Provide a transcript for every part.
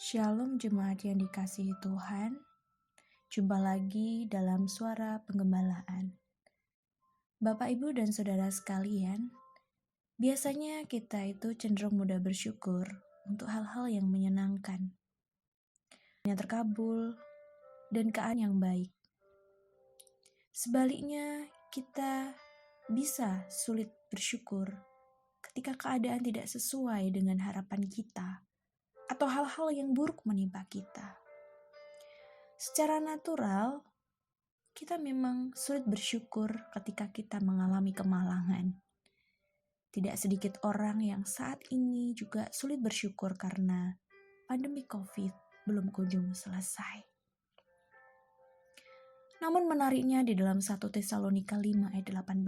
Shalom jemaat yang dikasihi Tuhan, jumpa lagi dalam suara penggembalaan. Bapak, Ibu, dan Saudara sekalian, biasanya kita itu cenderung mudah bersyukur untuk hal-hal yang menyenangkan, yang terkabul, dan keadaan yang baik. Sebaliknya, kita bisa sulit bersyukur ketika keadaan tidak sesuai dengan harapan kita, atau hal-hal yang buruk menimpa kita. Secara natural, kita memang sulit bersyukur ketika kita mengalami kemalangan. Tidak sedikit orang yang saat ini juga sulit bersyukur karena pandemi COVID belum kunjung selesai. Namun menariknya di dalam 1 Tesalonika 5 ayat 18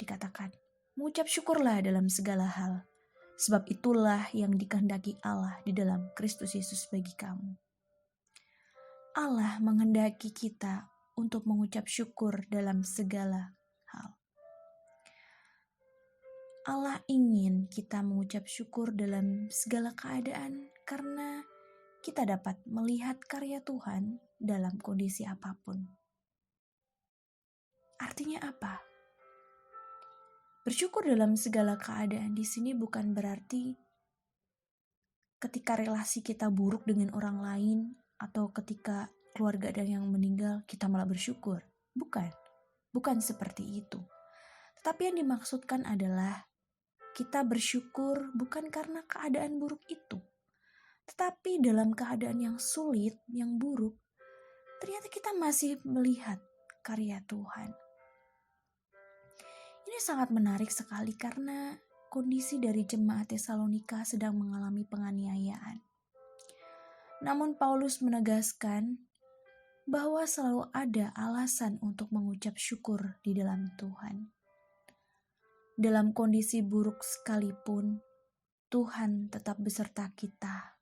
dikatakan, mengucap syukurlah dalam segala hal, sebab itulah yang dikehendaki Allah di dalam Kristus Yesus bagi kamu. Allah menghendaki kita untuk mengucap syukur dalam segala hal. Allah ingin kita mengucap syukur dalam segala keadaan karena kita dapat melihat karya Tuhan dalam kondisi apapun. Artinya apa? Bersyukur dalam segala keadaan di sini bukan berarti ketika relasi kita buruk dengan orang lain atau ketika keluarga ada yang meninggal kita malah bersyukur. Bukan seperti itu. Tetapi yang dimaksudkan adalah kita bersyukur bukan karena keadaan buruk itu. Tetapi dalam keadaan yang sulit, yang buruk, ternyata kita masih melihat karya Tuhan. Ini sangat menarik sekali karena kondisi dari jemaat Tesalonika sedang mengalami penganiayaan. Namun Paulus menegaskan bahwa selalu ada alasan untuk mengucap syukur di dalam Tuhan. Dalam kondisi buruk sekalipun, Tuhan tetap beserta kita.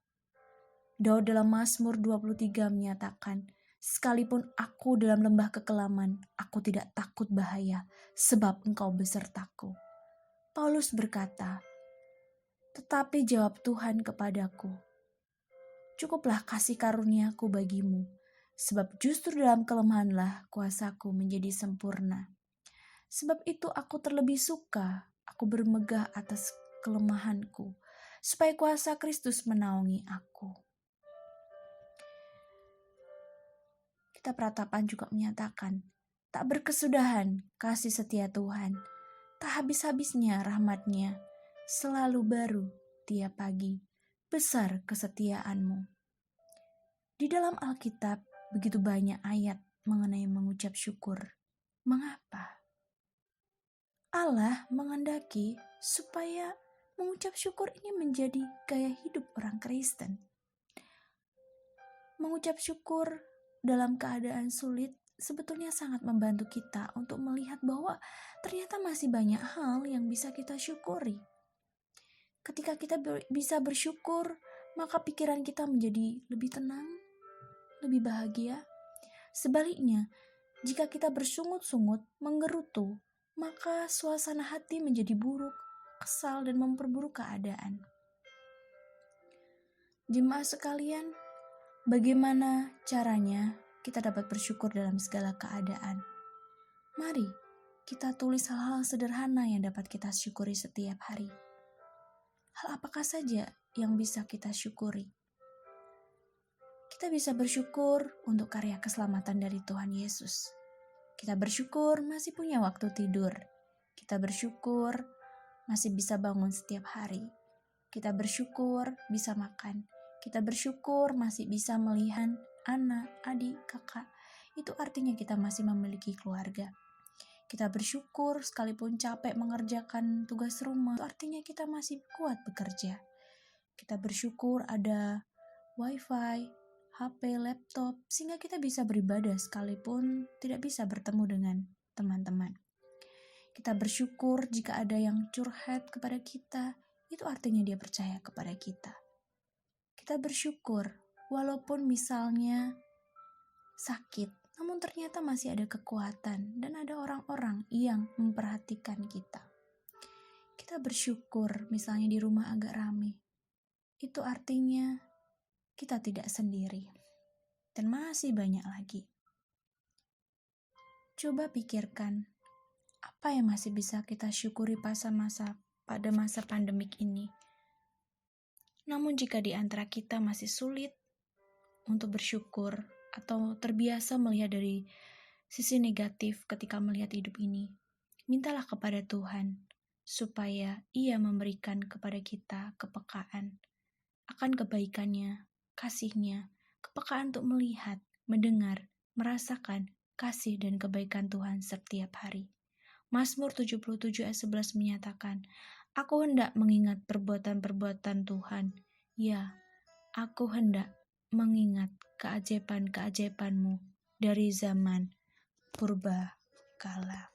Daud dalam Mazmur 23 menyatakan, sekalipun aku dalam lembah kekelaman, aku tidak takut bahaya, sebab Engkau besertaku. Paulus berkata, tetapi jawab Tuhan kepadaku, cukuplah kasih karuniaku bagimu, sebab justru dalam kelemahanlah kuasaku menjadi sempurna. Sebab itu aku terlebih suka, aku bermegah atas kelemahanku, supaya kuasa Kristus menaungi aku. Kita Pratapan juga menyatakan, tak berkesudahan kasih setia Tuhan, tak habis-habisnya rahmat-Nya, selalu baru tiap pagi, besar kesetiaanmu. Di dalam Alkitab begitu banyak ayat mengenai mengucap syukur. Mengapa? Allah menghendaki supaya mengucap syukur ini menjadi gaya hidup orang Kristen. Mengucap syukur dalam keadaan sulit sebetulnya sangat membantu kita untuk melihat bahwa ternyata masih banyak hal yang bisa kita syukuri. Ketika kita bisa bersyukur, maka pikiran kita menjadi lebih tenang, lebih bahagia. Sebaliknya, jika kita bersungut-sungut, menggerutu, maka suasana hati menjadi buruk, kesal, dan memperburuk keadaan. Jemaat sekalian, bagaimana caranya kita dapat bersyukur dalam segala keadaan? Mari kita tulis hal-hal sederhana yang dapat kita syukuri setiap hari. Hal apakah saja yang bisa kita syukuri? Kita bisa bersyukur untuk karya keselamatan dari Tuhan Yesus. Kita bersyukur masih punya waktu tidur. Kita bersyukur masih bisa bangun setiap hari. Kita bersyukur bisa makan. Kita bersyukur masih bisa melihat anak, adik, kakak. Itu artinya kita masih memiliki keluarga. Kita bersyukur sekalipun capek mengerjakan tugas rumah. Itu artinya kita masih kuat bekerja. Kita bersyukur ada wifi, HP, laptop, sehingga kita bisa beribadah sekalipun tidak bisa bertemu dengan teman-teman. Kita bersyukur jika ada yang curhat kepada kita, itu artinya dia percaya kepada kita. Kita bersyukur walaupun misalnya sakit, namun ternyata masih ada kekuatan dan ada orang-orang yang memperhatikan kita. Kita bersyukur misalnya di rumah agak ramai. itu artinya kita tidak sendiri. Dan masih banyak lagi. Coba pikirkan, apa yang masih bisa kita syukuri pada masa pandemik ini. Namun jika di antara kita masih sulit untuk bersyukur atau terbiasa melihat dari sisi negatif ketika melihat hidup ini, mintalah kepada Tuhan supaya Ia memberikan kepada kita kepekaan akan kebaikannya, kasih-Nya, kepekaan untuk melihat, mendengar, merasakan kasih dan kebaikan Tuhan setiap hari. Mazmur 77 ayat 11 menyatakan, "Aku hendak mengingat perbuatan-perbuatan Tuhan. Ya, aku hendak mengingat keajaiban-keajaiban-Mu dari zaman purba kala."